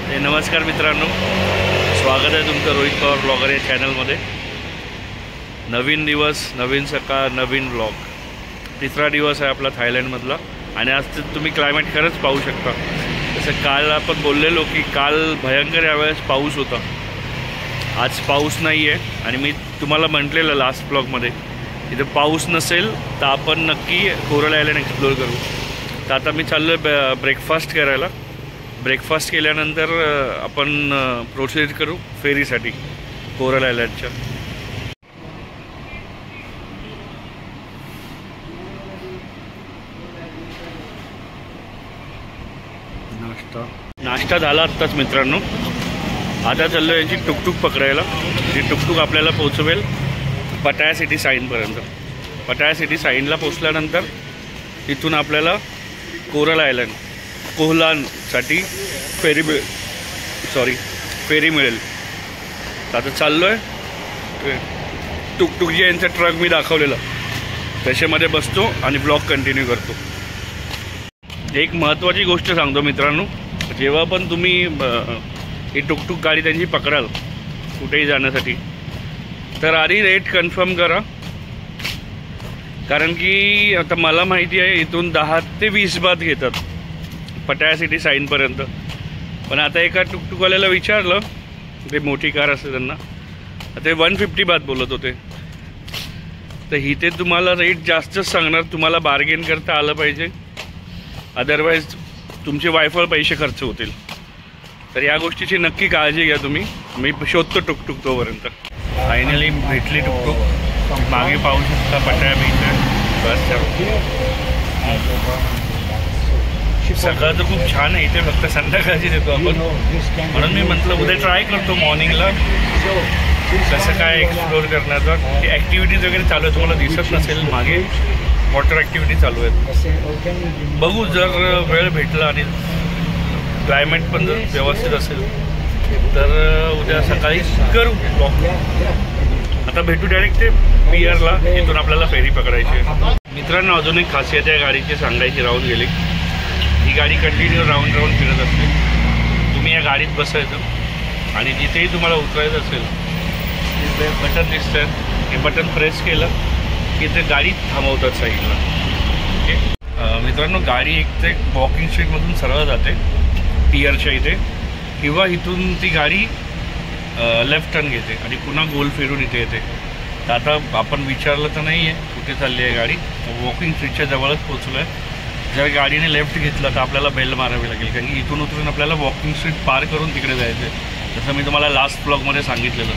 नमस्कार मित्रांनो, स्वागत आहे तुमचं रोहित पवार ब्लॉगर या चॅनलमध्ये। नवीन दिवस, नवीन सकाळ, नवीन ब्लॉग। तिसरा दिवस आहे आपला थायलंडमधला आणि आज तुम्ही क्लायमेट खरंच पाहू शकता। जसं काल आपण बोललेलो की काल भयंकर यावेळेस पाऊस होता, आज पाऊस नाही आहे। आणि मी तुम्हाला म्हटलेलं लास्ट ब्लॉगमध्ये इथं पाऊस नसेल तर आपण नक्की कोरल आयलंड एक्सप्लोर करू। तर आता मी चाललो आहे ब्रेकफास्ट करायला। ब्रेकफास्ट केल्यानंतर आपण प्रोसीड करू फेरीसाठी कोरल आयलंडच्या। नाश्ता झाला आत्ताच मित्रांनो। आता चाललो यांची टुकटुक पकडायला। जी टुकटुक आपल्याला पोहोचवेल पटाया सिटी साईनपर्यंत। पटाया सिटी साईनला पोचल्यानंतर तिथून आपल्याला कोरल आयलंड कोहलानसाठी फेरी मिळेल। आता चाललो आहे टुकटुक जे यांचा ट्रक मी दाखवलेला त्याच्यामध्ये बसतो आणि ब्लॉग कंटिन्यू करतो। एक महत्त्वाची गोष्ट सांगतो मित्रांनो, जेव्हा पण तुम्ही ही टुकटुक गाडी त्यांची पकडाल कुठेही जाण्यासाठी तर आधी रेट कन्फर्म करा। कारण की आता मला माहिती आहे इथून 10 ते 20 बात घेतात पटाया सिटी साईनपर्यंत। पण आता एका टुकटुकवाल्याला विचारलं, ते मोठी कार असते त्यांना, ते 150 बात बोलत होते। तर इथे तुम्हाला रेट जास्तच सांगणार, तुम्हाला बार्गेन करता आलं पाहिजे, अदरवाईज तुमचे वायफळ पैसे खर्च होतील। तर या गोष्टीची नक्की काळजी घ्या तुम्ही। मी शोधतो टुकटुक तोपर्यंत। फायनली भेटली टुकटुक। मागे पाहू शकता पटाया बीच आहे बसच्या। सकाळ तर खूप छान आहे इथे, फक्त संध्याकाळची देतो आपण। म्हणून मी म्हटलं उद्या ट्राय करतो मॉर्निंगला कसं काय एक्सप्लोर करण्याचं। ॲक्टिव्हिटीज वगैरे चालू आहे, तुम्हाला दिसत नसेल मागे वॉटर ॲक्टिव्हिटी चालू आहेत। बघू जर वेळ भेटला आणि क्लायमेट पण जर व्यवस्थित असेल तर उद्या सकाळी करू ब्लॉग। आता भेटू डायरेक्ट ते पियरला, इथून आपल्याला फेरी पकडायची आहे। मित्रांनो, अजून एक खासियत या गाडीची सांगायची राहून गेली। ही गाडी कंटिन्यू राऊंड फिरत असते। तुम्ही या गाडीत बसायचं आणि जिथेही तुम्हाला उतरायचं असेल तिथे बटन दिसतं, हे बटन प्रेस केलं की ते गाडी थांबवतात साईडला। ओके मित्रांनो, गाडी एक ते वॉकिंग स्ट्रीटमधून सरळ जाते पियरच्या इथे, किंवा इथून ती गाडी लेफ्ट टर्न घेते आणि पुन्हा गोल फिरून इथे येते। तर आता आपण विचारलं तर नाही आहे कुठे चालली आहे गाडी, वॉकिंग स्ट्रीटच्या जवळच पोचलो आहे। जर गाडीने लेफ्ट घेतलं तर आपल्याला बेल मारावी लागेल, कारण की इथून उतरून आपल्याला वॉकिंग स्ट्रीट पार करून तिकडे जायचं आहे, जसं मी तुम्हाला लास्ट ब्लॉगमध्ये सांगितलेलं।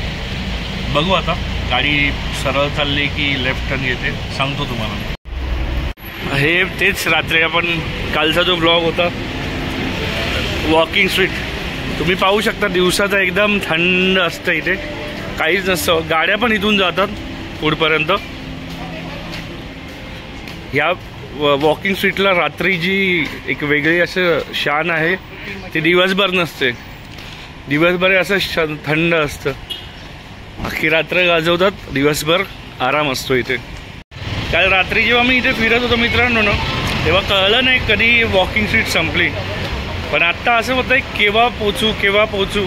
बघू आता गाडी सरळ चालली की लेफ्ट टर्न घेते, सांगतो तुम्हाला। हे तेच रात्री आपण कालचा जो ब्लॉग होता वॉकिंग स्ट्रीट, तुम्ही पाहू शकता दिवसाचा एकदम थंड असतं इथे, काहीच नसतं। गाड्या पण इथून जातात पुढपर्यंत। या वॉकिंग स्ट्रीटला रात्री जी एक वेगळी असं शान आहे ते दिवसभर नसते। दिवसभर असं थंड असतं, अख्खी रात्र गाजवतात, दिवसभर आराम असतो इथे। काल रात्री जेव्हा मी इथे फिरत होतो मित्रांनो ना, तेव्हा कळलं नाही कधी वॉकिंग स्ट्रीट संपली। पण आत्ता असं होतं आहे केव्हा पोचू,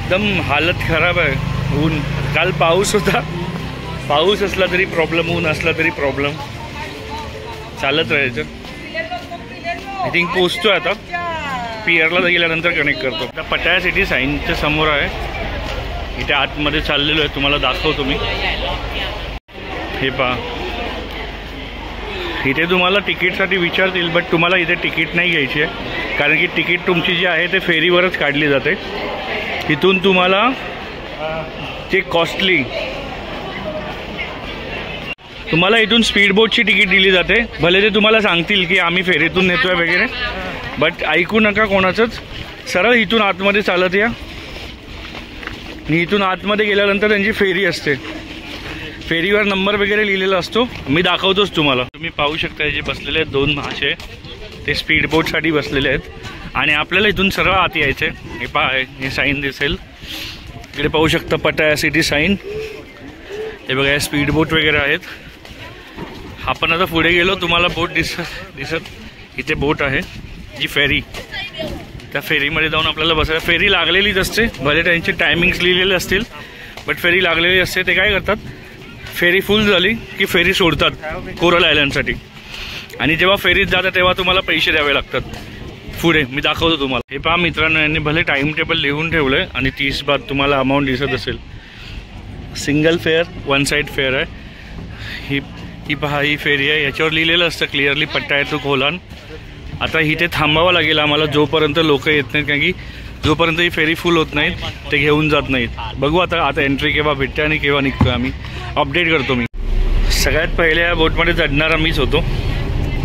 एकदम हालत खराब आहे। ऊन, काल पाऊस होता, पाऊस असला तरी प्रॉब्लेम, ऊन असला तरी प्रॉब्लेम, चालत राहायचं। आय थिंक पोचतो आता, पियरला गेल्यानंतर कनेक्ट करतो। आता पटाया सिटी साईनच्या समोर आहे, इथे आतमध्ये चाललेलो आहे, तुम्हाला दाखवतो मी। हे पहा, इथे तुम्हाला तिकीटसाठी विचारतील, बट तुम्हाला इथे तिकीट नाही घ्यायची आहे, कारण की तिकीट तुमची जी आहे ते फेरीवरच काढली जाते। इथून तुम्हाला ते कॉस्टली, तुम्हाला इथून स्पीड बोटची तिकीट दिली जाते। भले ते तुम्हाला सांगतील की आम्ही फेरीतून नेतोय वगैरे, बट ऐकू नका कोणाचंच। सरळ इथून आतमध्ये चालत या आणि इथून आतमध्ये गेल्यानंतर त्यांची फेरी असते। फेरीवर नंबर वगैरे लिहिलेला असतो, मी दाखवतोच तुम्हाला। तुम्ही पाहू शकता जे बसलेले आहेत 2 महाशय, ते स्पीड बोटसाठी बसलेले आहेत आणि आपल्याला इथून सरळ आत यायचे। हे पहा, हे साईन दिसेल इकडे, पाहू शकता पटाया सिटी साईन। हे बघा स्पीड बोट वगैरे आहेत। आपण आता पुढे गेलो, तुम्हाला बोट दिसत इथे बोट आहे जी फेरी, त्या फेरीमध्ये जाऊन आपल्याला बसायला, फेरी लागलेलीच असते, भले त्यांचे टायमिंग्स लिहिलेले असतील बट फेरी लागलेली असते. ते काय करतात, फेरी फुल झाली की फेरी सोडतात कोरल आयलंडसाठी, आणि जेव्हा फेरीत जातात तेव्हा तुम्हाला पैसे द्यावे लागतात. पुढे मी दाखवतो तुम्हाला. हे पहा मित्रांनो, यांनी भले टाइम टेबल लिहून ठेवलं आहे आणि 30 बात तुम्हाला अमाऊंट दिसत असेल. Single fair, one side fair आहे ही पहा, ही फेरी आहे. याच्यावर लिहिलेलं असतं क्लिअरली पट्टा टू कोलान. आता इथे थांबावं लागेल आम्हाला जोपर्यंत लोक येत नाहीत, कारण की जोपर्यंत ही फेरी फुल होत नाहीत ते घेऊन जात नाहीत. बघू आता एंट्री केव्हा भेटते आणि केव्हा निघतो आम्ही अपडेट करतो मी. सगळ्यात पहिले या बोटमध्ये चढणारा मीच होतो.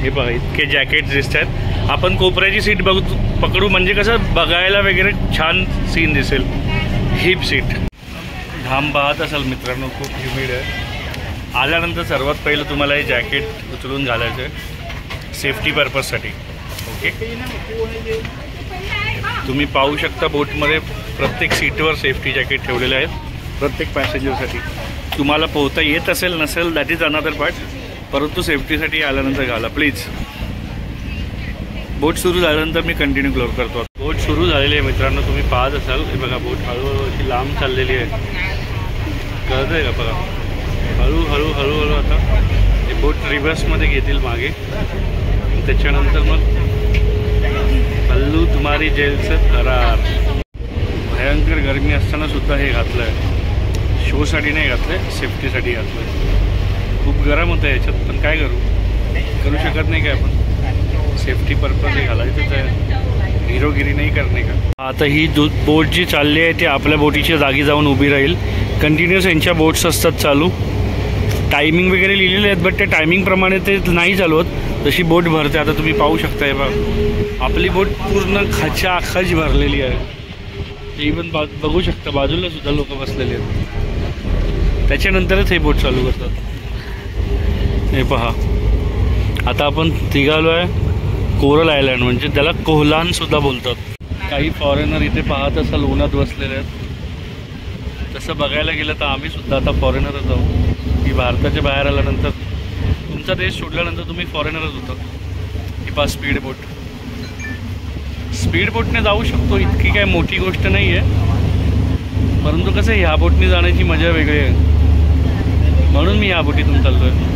हे बघा इतके जॅकेट्स दिसत आहेत. आपण कोपऱ्याची सीट पकडू म्हणजे कसं बघायला वगैरे छान सीन दिसेल. Heap seat. घाम पाहत असाल मित्रांनो, खूप ह्युमिड आहे. आल्यानंतर सर्वात पहिलं तुम्हाला हे जॅकेट उचलून घालायचं आहे सेफ्टी पर्पजसाठी. ओके, तुम्ही पाहू शकता बोटमध्ये प्रत्येक सीटवर सेफ्टी जॅकेट ठेवलेले आहेत प्रत्येक पॅसेंजरसाठी. तुम्हाला पोहता येत असेल नसेल दॅट इज अनदर पार्ट, परंतु सेफ्टीसाठी आल्यानंतर घाला प्लीज. बोट सुरू झाल्यानंतर मी कंटिन्यू क्लोज करतो. बोट सुरू झालेली आहे मित्रांनो, तुम्ही पाहत असाल. हे बघा बोट हळूहळू अशी लांब चाललेली आहे, कळत आहे का बघा. हळूहळू आता हे बोट रिव्हर्समध्ये घेतील मागे, त्याच्यानंतर मग हल्लू तुम्हारी जेलचं करार. भयंकर गरमी असताना सुद्धा हे घातलं आहे, शोसाठी नाही घातलं आहे, सेफ्टीसाठी घातलं आहे. खूप गरम होतं याच्यात, पण काय करू शकत नाही काय आपण. सेफ्टी पर्पज हे घालायचंच आहे, हिरोगिरी नाही करणे का. आता ही बोट जी चालली आहे ती आपल्या बोटीच्या जागी जाऊन उभी राहील. कंटिन्युअस यांच्या बोट्स असतात चालू, टायमिंग वगैरे लिहिलेले आहेत बट त्या टायमिंगप्रमाणे ते नाही चालवत. जशी बोट भरते आता तुम्ही पाहू शकताय बघ, आपली बोट पूर्ण खाची भरलेली आहे. इवन बघू शकता बाजूला सुद्धा लोक बसलेले आहेत. त्याच्यानंतरच हे बोट चालू करतात. हे पहा, आता आपण निघालो आहे कोरल आयलँड, म्हणजे त्याला कोहलान सुद्धा बोलतात. काही फॉरेनर इथे पाहत असाल उन्हात बसलेले आहेत. तसं बघायला गेलं तर आम्ही सुद्धा आता फॉरेनरच आहोत. की भारताच्या बाहेर आल्यानंतर, तुमचा देश सोडल्यानंतर तुम्ही फॉरेनरच होता. ही पहा स्पीड बोटने जाऊ शकतो, इतकी काय मोठी गोष्ट नाही आहे. परंतु कसं ह्या बोटने जाण्याची मजा वेगळी आहे, म्हणून मी ह्या बोटीतून चाललो आहे.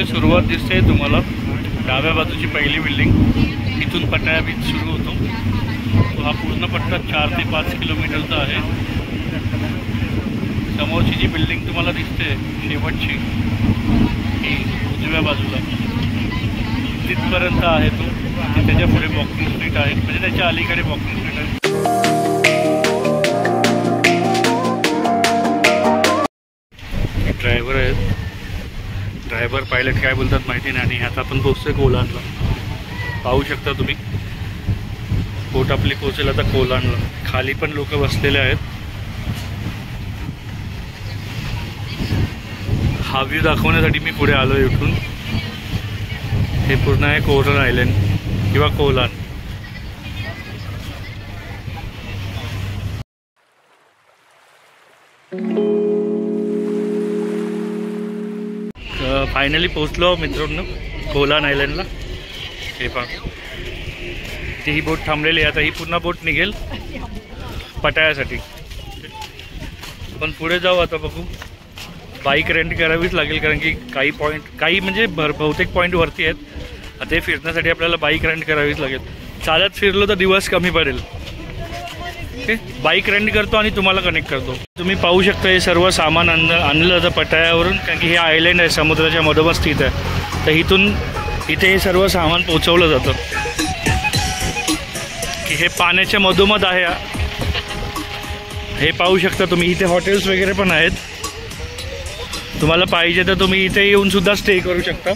सुरुवात दिसते तुम्हाला डाव्या बाजूची पहिली बिल्डिंग, इथून पटाया बीच सुरू होतो. तो हा पूर्ण पट्टा 4 ते 5 किलोमीटरचा आहे. समोरची जी बिल्डिंग तुम्हाला दिसते शेवटची, ही उजव्या बाजूला तिथपर्यंत आहे तो. त्याच्या पुढे वॉकिंग स्ट्रीट आहे, म्हणजे त्याच्या अलीकडे वॉकिंग स्ट्रीट आहे. ड्रायव्हर आहेत, ड्रायव्हर पायलट काय बोलतात माहिती नाही. आणि आता आपण पोहोचतोय कोलानला. पाहू शकता तुम्ही बोट आपली पोहोचेल आता कोलानला. खाली पण लोक बसलेले आहेत. हा व्ह्यू दाखवण्यासाठी मी पुढे आलो इथून. हे पूर्ण आहे कोरल आयलँड किंवा कोलान. फायनली पोहोचलो मित्रांनो कोलान आयलँडला. हे पहा इथे ही बोट थांबलेली आहे. आता ही पुन्हा बोट निघेल पटायासाठी. पण पुढे जाऊ आता बघू. बाईक रेंट करावीच लागेल, कारण की काही म्हणजे बहुतेक पॉईंट वरती आहेत. ते फिरण्यासाठी आपल्याला बाईक रेंट करावीच लागेल. चालत फिरलो तर दिवस कमी पडेल. ओके, बाईक रेंट करतो आणि तुम्हाला कनेक्ट करतो. तुम्ही पाहू शकता हे सर्व सामान आणलं जातं पटायावरून, कारण की हे आयलँड आहे समुद्राच्या मधोमध स्थित आहे. तर इथे हे सर्व सामान पोचवलं जातं. की हे पाण्याच्या मधोमध आहे. हे पाहू शकता तुम्ही. इथे हॉटेल्स वगैरे पण आहेत. तुम्हाला पाहिजे तर तुम्ही इथे येऊन सुद्धा स्टे करू शकता.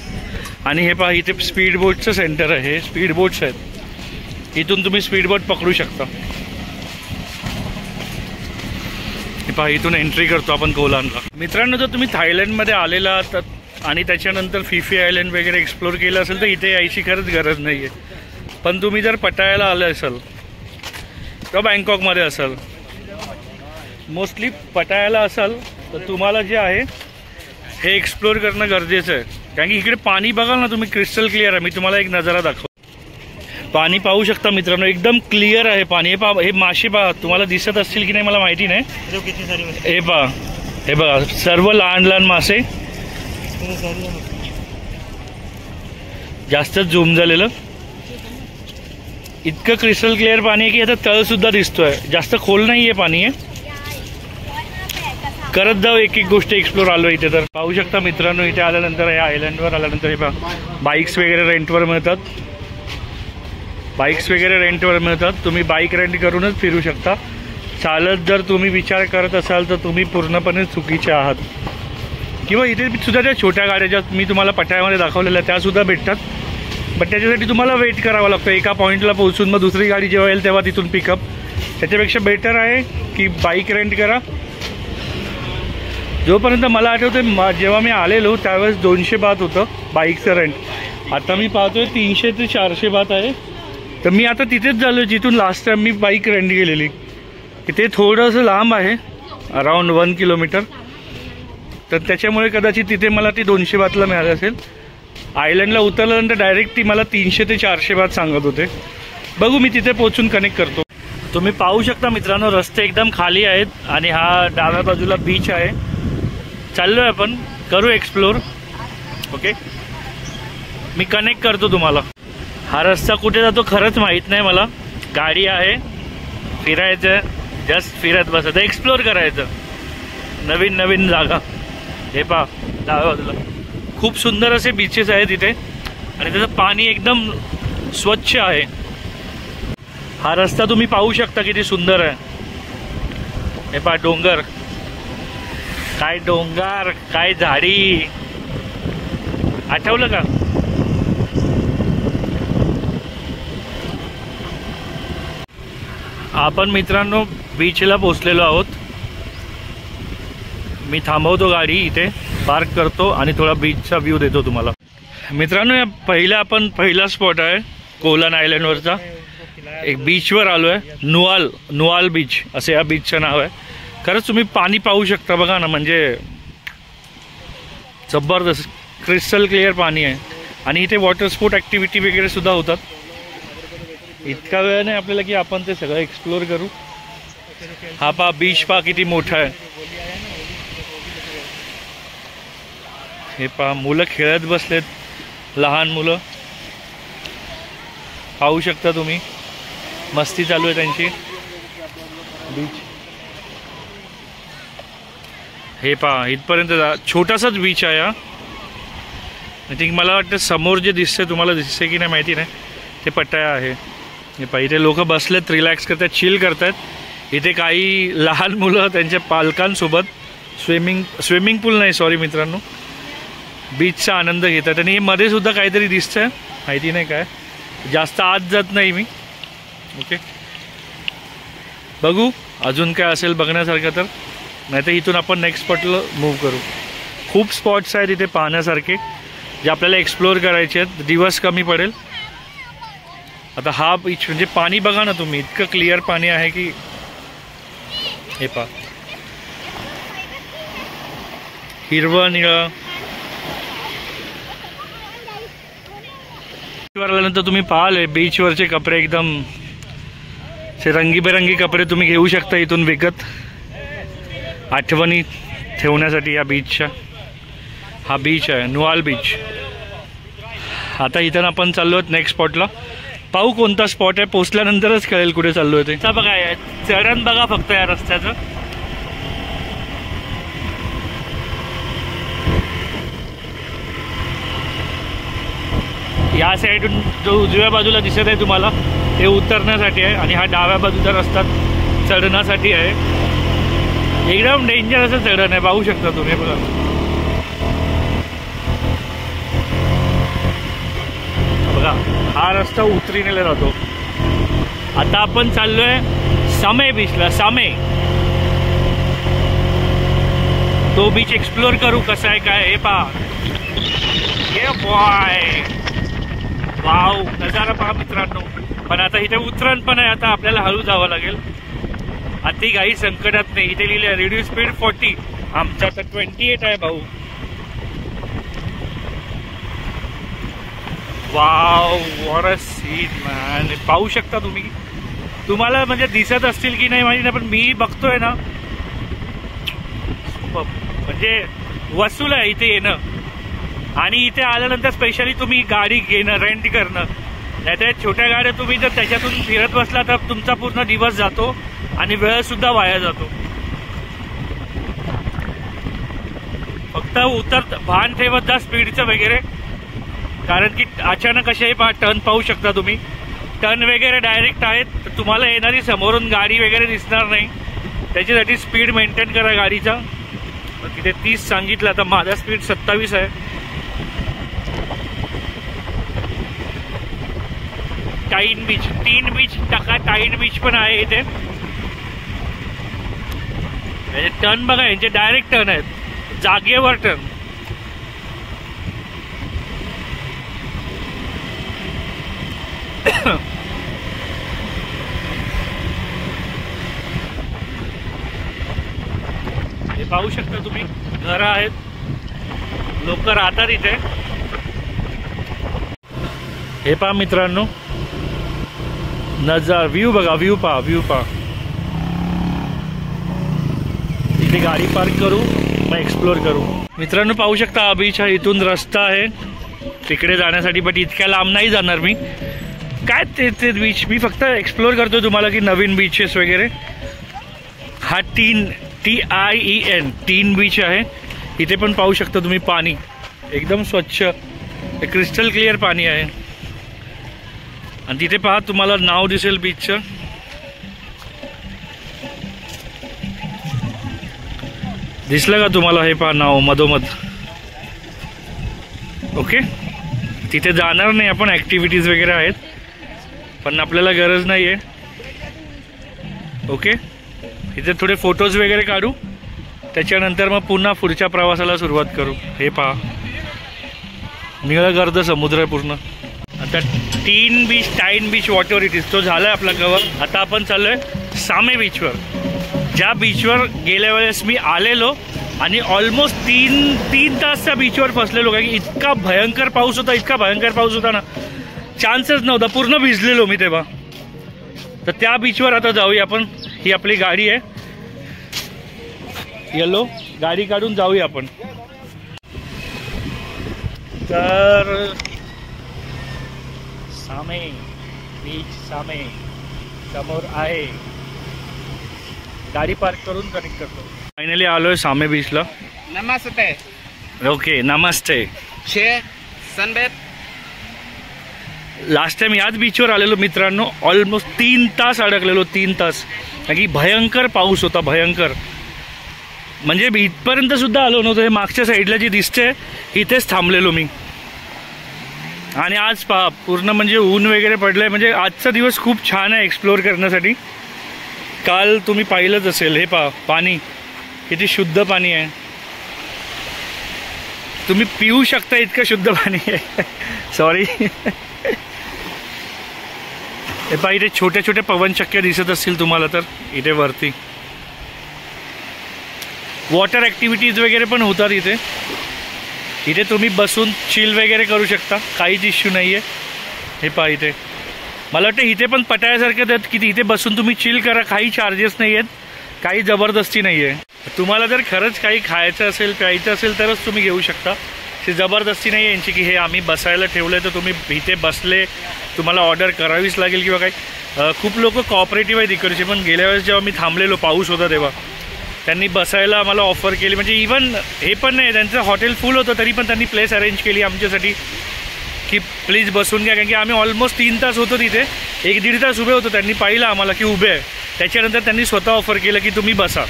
आणि हे पहा इथे स्पीड बोटचं सेंटर आहे. हे स्पीड बोट्स आहेत. इथून तुम्ही स्पीड बोट पकडू शकता. हे पहा इथून एंट्री करतो आपण कोलानला. मित्रांनो, जर तुम्ही थायलंडमध्ये आलेला आणि त्याच्यानंतर फिफी आयलँड वगैरे एक्सप्लोर केलं असेल तर इथे यायची खरंच गरज नाही आहे. पण तुम्ही जर पटायाला आले असाल किंवा बँकॉकमध्ये असाल, मोस्टली पटायाला असाल तर तुम्हाला जे आहे हे एक्सप्लोर करणं गरजेचं आहे. कारण की इकडे पाणी बघाल ना तुम्ही, क्रिस्टल क्लिअर आहे. मी तुम्हाला एक नजारा दाखव. पाणी पाहू शकता मित्रांनो, एकदम क्लिअर आहे पाणी. हे मासे पहा, तुम्हाला दिसत असतील की नाही मला माहिती नाही. हे पहा, हे बघा, सर्व लहान लहान मासे. जास्त झूम झालेलं. इतकं क्रिस्टल क्लिअर पाणी आहे की आता तळ सुद्धा दिसतोय. जास्त खोल नाही आहे पाणी आहे. करत जाऊ एक एक गोष्ट एक्सप्लोर. आलो इथे तर पाहू शकता मित्रांनो, इथे आल्यानंतर या आयलंडवर आल्यानंतर हे पहा, बाईक्स वगैरे रेंटवर मिळतात. बाईक्स वगैरे रेंटवर मिळतात. तुम्ही बाईक रेंट करूनच फिरू शकता. चालत जर तुम्ही विचार करत असाल तर तुम्ही पूर्णपणे चुकीचे आहात. किंवा इथे सुद्धा त्या छोट्या गाड्या ज्या मी तुम्हाला पटायामध्ये दाखवलेल्या त्यासुद्धा भेटतात. बट त्याच्यासाठी तुम्हाला वेट करावं लागतं एका पॉईंटला पोहोचून, मग दुसरी गाडी जेव्हा येईल तेव्हा तिथून पिकअप. त्याच्यापेक्षा बेटर आहे की बाईक रेंट करा. जोपर्यंत मला आठवतं जेव्हा मी आलेलो त्यावेळेस 200 बात होतं बाईकचं रेंट. आता मी पाहतोय 300 ते 400 बात आहे. तर मी आता तिथेच झालो जिथून लास्ट टाइम मी बाईक रेंट केलेली. ते थोडंसं लांब आहे, अराउंड 1 किलोमीटर. तर त्याच्यामुळे कदाचित तिथे मला ती 200 बातला मिळालं असेल. आयलंडला उतरल्यानंतर डायरेक्ट ती मला 300 ते 400 बात सांगत होते. बघू मी तिथे पोहोचून कनेक्ट करतो. तुम्ही पाहू शकता मित्रांनो, रस्ते एकदम खाली आहेत आणि हा डाव्या बाजूला बीच आहे. चाललोय आपण, करू एक्सप्लोर. ओके, मी कनेक्ट करतो तुम्हाला. हा रस्ता कुठे जातो खरंच माहीत नाही मला. गाडी आहे, फिरायचं, जस्ट फिरत बसायचं, एक्सप्लोर करायचं नवीन नवीन जागा. हे पहा डाव्या बाजूला खूप सुंदर असे बीचेस आहेत इथे आणि त्याचं पाणी एकदम स्वच्छ आहे. हा रस्ता तुम्ही पाहू शकता किती सुंदर आहे. हे पहा डोंगर, काय डोंगर, काय झाडी. आठवलं का? आपण मित्रांनो बीचला पोचलेलो आहोत. मी थांबवतो गाडी इथे, पार्क करतो आणि थोडा बीचचा व्ह्यू देतो तुम्हाला. मित्रांनो या पहिला स्पॉट आहे कोलन आयलंडवरचा. एक बीचवर आलो आहे, नुआल बीच असं या बीचचं नाव आहे. खरंच तुम्ही पाणी पाहू शकता बघा ना, म्हणजे जबरदस्त क्रिस्टल क्लिअर पाणी आहे. आणि इथे वॉटर स्पोर्ट ॲक्टिव्हिटी वगैरे सुद्धा होतात. इतका वेळ नाही आपल्याला की आपण ते सगळं एक्सप्लोर करू. हा पहा बीच पहा किती मोठा आहे. हे पहा मुलं खेळत बसलेत, लहान मुलं पाहू शकता तुम्ही, मस्ती चालू आहे त्यांची. बीच हे पहा इथपर्यंत छोटासाच बीच आहे. आय थिंक मला वाटतं समोर जे दिसतंय तुम्हाला दिसतंय की नाही माहिती नाही, ते पटाया आहे. हे पहा इथे लोक बसलेत, रिलॅक्स करतात, चिल करतात. इथे काही लहान मुलं त्यांच्या पालकांसोबत स्विमिंग पूल नाही सॉरी मित्रांनो, बीचचा आनंद घेतात. आणि हे मध्ये सुद्धा काहीतरी दिसतंय, माहिती नाही काय, जास्त आत जात नाही मी. ओके, बघू अजून काय असेल बघण्यासारखं तर, नाही तर इथून आपण नेक्स्ट स्पॉटला मूव्ह करू. खूप स्पॉट्स आहेत इथे पाहण्यासारखे जे आपल्याला एक्सप्लोअर करायचे आहेत. दिवस कमी पडेल. आता हा बीच म्हणजे पाणी बघा ना तुम्ही, इतकं क्लिअर पाणी आहे की हे पहा, हिरवं निळं. आल्यानंतर तुम्ही पाहाल बीचवरचे कपडे एकदम रंगीबेरंगी कपडे तुम्ही घेऊ शकता इथून विकत, आठवणी ठेवण्यासाठी या बीचच्या. हा बीच आहे नुआल बीच. आता इथं आपण चाललो आहोत नेक्स्ट स्पॉटला. पाहू कोणता स्पॉट आहे, पोचल्यानंतरच कळेल कुठे चाललो आहे ते. बघा चढण बघा फक्त या रस्त्याचं. या साईडून जो उजव्या बाजूला दिसत आहे तुम्हाला ते उतरण्यासाठी आहे आणि हा डाव्या बाजूचा रस्ता चढण्यासाठी आहे. एकदम डेंजर असं चढण आहे, पाहू शकता तुम्ही. बघा बघा हा रस्ता उतरीनेला जातो. आता आपण चाललोय सामे बीचला. सामे तो बीच एक्सप्लोर करू कसा आहे काय. हे पहा, ये बॉय वाव, नजारा पहा मित्रांनो. पण आता इथे उतरण पण आहे, आता आपल्याला हळू जावं लागेल. अति काही संकटात नाही. इथे लिहिले रिड्यूस स्पीड 40, आमचा तर 28 आहे भाऊ. Wow, what a scene man. पाहू शकता तुम्ही, तुम्हाला म्हणजे दिसत असतील की नाही माहिती नाही, पण मी बघतोय ना, म्हणजे वसूल आहे इथे येणं. आणि इथे आल्यानंतर स्पेशली तुम्ही गाडी घेणं, रेंट करणं. नाहीतर छोट्या गाड्या तुम्ही जर त्याच्यातून फिरत बसला तर तुमचा पूर्ण दिवस जातो आणि वेळ सुद्धा वाया जातो. फक्त भान ठेवत जा स्पीडचं वगैरे, कारण की अचानक असे टर्न पाहू शकता तुम्ही. टर्न वगैरे डायरेक्ट आहेत, तुम्हाला येणारी समोरून गाडी वगैरे दिसणार नाही. त्याच्यासाठी स्पीड मेंटेन करा गाडीचा. तिथे 30 सांगितलं, आता माझा स्पीड 27 आहे. टाईन बीच, 3 बीच टाका. टाईन बीच पण आहे इथे. टर्न बघा, यांचे डायरेक्ट टर्न आहेत, जागेवर टर्न. हे पाहू शकता तुम्ही, घरं आहेत, लोक राहतात इथे. हे पहा मित्रांनो, नजर व्ह्यू बघा, व्ह्यू पहा, व्ह्यू पहा. इथे गाडी पार्क करू, मग एक्सप्लोर करू. मित्रांनो पाहू शकता, हा बीच हा, इथून रस्ता आहे तिकडे जाण्यासाठी. बट इतक्या लांब नाही जाणार मी. काय ते बीच मी फक्त एक्सप्लोर करतो तुम्हाला, की नवीन बीचेस वगैरे. हा TIEN 3 बीच आहे. इथे पण पाहू शकता तुम्ही, पाणी एकदम स्वच्छ, क्रिस्टल क्लिअर पाणी आहे. आणि तिथे पहा, तुम्हाला नाव दिसेल बीचचं. दिसलं का तुम्हाला? हे पहा नाव मधोमध. ओके, तिथे जाणार नाही आपण, ॲक्टिव्हिटीज वगैरे आहेत, पण आपल्याला गरज नाही आहे. ओके, इथे थोडे फोटोज वगैरे काढू, त्याच्यानंतर मग पुन्हा पुढच्या प्रवासाला सुरुवात करू. हे पहा, निळगर्द समुद्र आहे पूर्ण. आता 3 beach, tine beach, what ever it is, तो झाला आहे आपला कवर. आता आपण चाललो आहे सामे बीचवर. ज्या बीचवर गेल्या वेळेस मी आलेलो आणि ऑलमोस्ट 3 तास त्या बीचवर फसलेलो, कारण की इतका भयंकर पाऊस होता, इतका भयंकर पाऊस होता ना, चान्सच नव्हता. पूर्ण भिजलेलो मी तेव्हा. तर त्या बीचवर आता जाऊया आपण. ही आपली गाडी आहे येलो, गाडी काढून जाऊया आपण. तर सामे बीच, सामे समोर आहे. गाडी पार्क करून कनेक्ट करतो. फायनली आलोय सामे बीचला. नमस्ते. ओके, नमस्ते. सनबेथ. लास्ट टाइम याच बीचवर आलेलो मित्रांनो, ऑलमोस्ट 3 तास अडकलेलो, 3 तास. कारण की भयंकर पाऊस होता, भयंकर. म्हणजे इथपर्यंत सुद्धा आलो नव्हतो. हे मागच्या साईडला जी दिसते इथेच थांबलेलो मी. आणि आज पहा, पूर्ण म्हणजे ऊन वगैरे पडलंय. म्हणजे आजचा दिवस खूप छान आहे एक्सप्लोअर करण्यासाठी. काल तुम्ही पाहिलंच असेल, हे पहा पाणी किती शुद्ध पाणी आहे. तुम्ही पिऊ शकता, इतकं शुद्ध पाणी आहे. सॉरी. हे पहा, इथे छोट्या छोट्या पवनचक्क्या दिसत असतील तुम्हाला तर इथे वरती. वॉटर ॲक्टिव्हिटीज वगैरे पण होतात इथे. इथे तुम्ही बसून चिल वगैरे करू शकता, काहीच इश्यू नाही आहे. हे पहा, इथे मला वाटतं इथे पण पटायसारखं आहेत की इथे बसून तुम्ही चिल करा, काही चार्जेस नाही आहेत, काही जबरदस्ती नाही आहे. तुम्हाला जर खरंच काही खायचं असेल, प्यायचं असेल तरच तुम्ही घेऊ शकता. ती जबरदस्ती नाही आहे यांची की हे आम्ही बसायला ठेवलं आहे तर तुम्ही इथे बसले, तुम्हाला ऑर्डर करावीच लागेल किंवा काही. खूप लोक कॉपरेटिव्ह आहेत इकडचे. पण गेल्या वेळेस जेव्हा मी थांबलेलो, पाऊस होता तेव्हा, त्यांनी बसायला आम्हाला ऑफर केली. म्हणजे इवन हे पण नाही, त्यांचं हॉटेल फुल होतं तरी पण त्यांनी प्लेस अरेंज केली आमच्यासाठी की प्लीज बसून घ्या. कारण की आम्ही ऑलमोस्ट 3 तास होतो तिथे, 1-1.5 तास उभे होतो. त्यांनी पाहिलं आम्हाला की उभे आहे, त्याच्यानंतर त्यांनी स्वतः ऑफर केलं की तुम्ही बसा.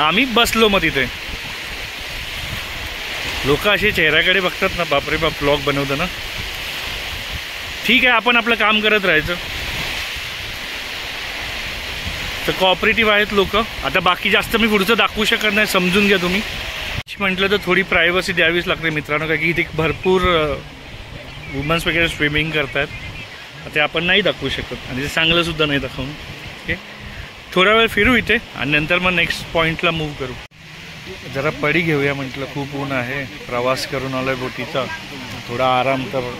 आम्ही बसलो. मग तिथे लोक असे चेहऱ्याकडे बघतात ना, बापरे बाप, ब्लॉग बनवताना. ठीक आहे, आपण आपलं काम करत राहायचं. तर कॉपरेटिव्ह आहेत लोक. आता बाकी जास्त मी पुढचं दाखवू शकत नाही, समजून घ्या तुम्ही. म्हटलं तर थोडी प्रायव्हसी द्यावीच लागते मित्रांनो, कारण की इथे भरपूर वुमन्स वगैरे स्विमिंग करतात, ते आपण नाही दाखवू शकत आणि ते चांगलंसुद्धा नाही दाखवून. ओके, थोडा वेळ फिरू इथे आणि नंतर मग नेक्स्ट पॉईंटला मूव्ह करू. जरा पडी घेऊया म्हटलं, खूप ऊन आहे, प्रवास करून आलो आहे बोटीचा, थोडा आराम तर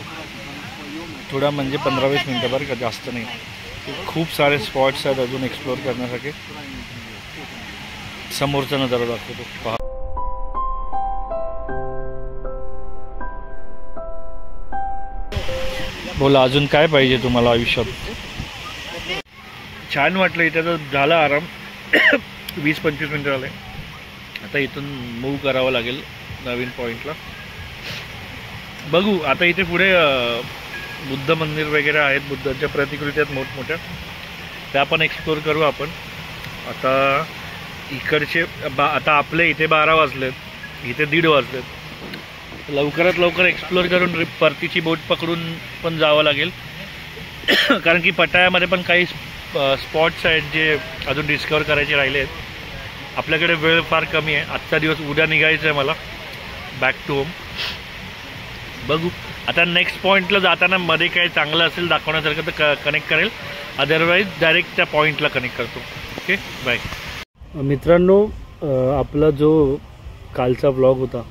थोडा म्हणजे 15-20 मिनटं बरं का, जास्त नाही. खूप सारे स्पॉट्स आहेत अजून एक्सप्लोअर करण्यासाठी. समोरचा नजारा दाखवतो पहा. बोला अजून काय पाहिजे तुम्हाला आयुष्यात. छान वाटलं इथे, तर झाला आराम. 20-25 मिनटं झाले. आता इथून मूव्ह करावं लागेल नवीन पॉईंटला. बघू आता इथे पुढे बुद्ध मंदिर वगैरे आहेत, बुद्धांच्या प्रतिकृती आहेत मोठमोठ्या, त्या पण एक्सप्लोअर करू आपण. आता इकडचे आता आपले इथे 12 वाजलेत, इथे 1:30 वाजलेत. लवकरात लवकर एक्सप्लोअर करून परतीची बोट पकडून पण जावं लागेल. कारण की पटायामध्ये पण काही स्पॉट्स आहेत जे अजून डिस्कवर करायचे राहिले आहेत. आपल्याकडे वेळ फार कमी आहे. आजचा दिवस, उद्या निघायचं आहे मला बॅक टू होम. बघू आता नेक्स्ट पॉईंटला जाताना मध्ये काही चांगलं असेल दाखवण्यासारखं तर कनेक्ट करेल, अदरवाईज डायरेक्ट त्या पॉईंटला कनेक्ट करतो. Okay, bye. मित्रांनो, आपला जो कालचा व्लॉग होता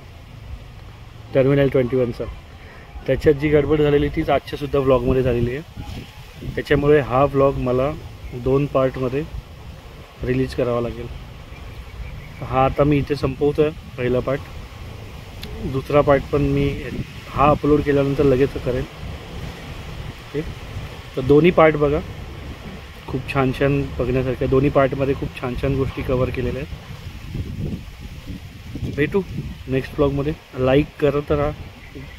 टर्मिनल 21चा, त्याच्यात जी गडबड झालेली तीच आजच्यासुद्धा व्लॉगमध्ये झालेली आहे. त्याच्यामुळे हा व्लॉग मला 2 पार्टमध्ये रिलीज करावा लागेल. हा आता मी इथे संपवतो आहे पहिला पार्ट. दुसरा पार्ट पण मी हा अपलोड केल्यानंतर लगेच करेन. ओके, तर दोन्ही पार्ट बघा, खूप छान छान बघण्यासारख्या. दोन्ही पार्टमध्ये खूप छान छान गोष्टी कवर केलेल्या आहेत. भेटू नेक्स्ट ब्लॉगमध्ये. लाईक करत राहा.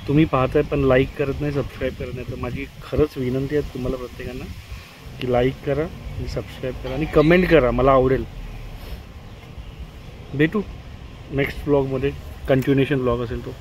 तुम्ही पाहताय पण लाईक करत नाही, सबस्क्राईब करत नाही, तर माझी खरंच विनंती आहे तुम्हाला प्रत्येकांना की लाईक करा आणि सबस्क्राईब करा आणि कमेंट करा, मला आवडेल. भेटू नेक्स्ट ब्लॉगमध्ये, कंटिन्युएशन ब्लॉग असेल तो.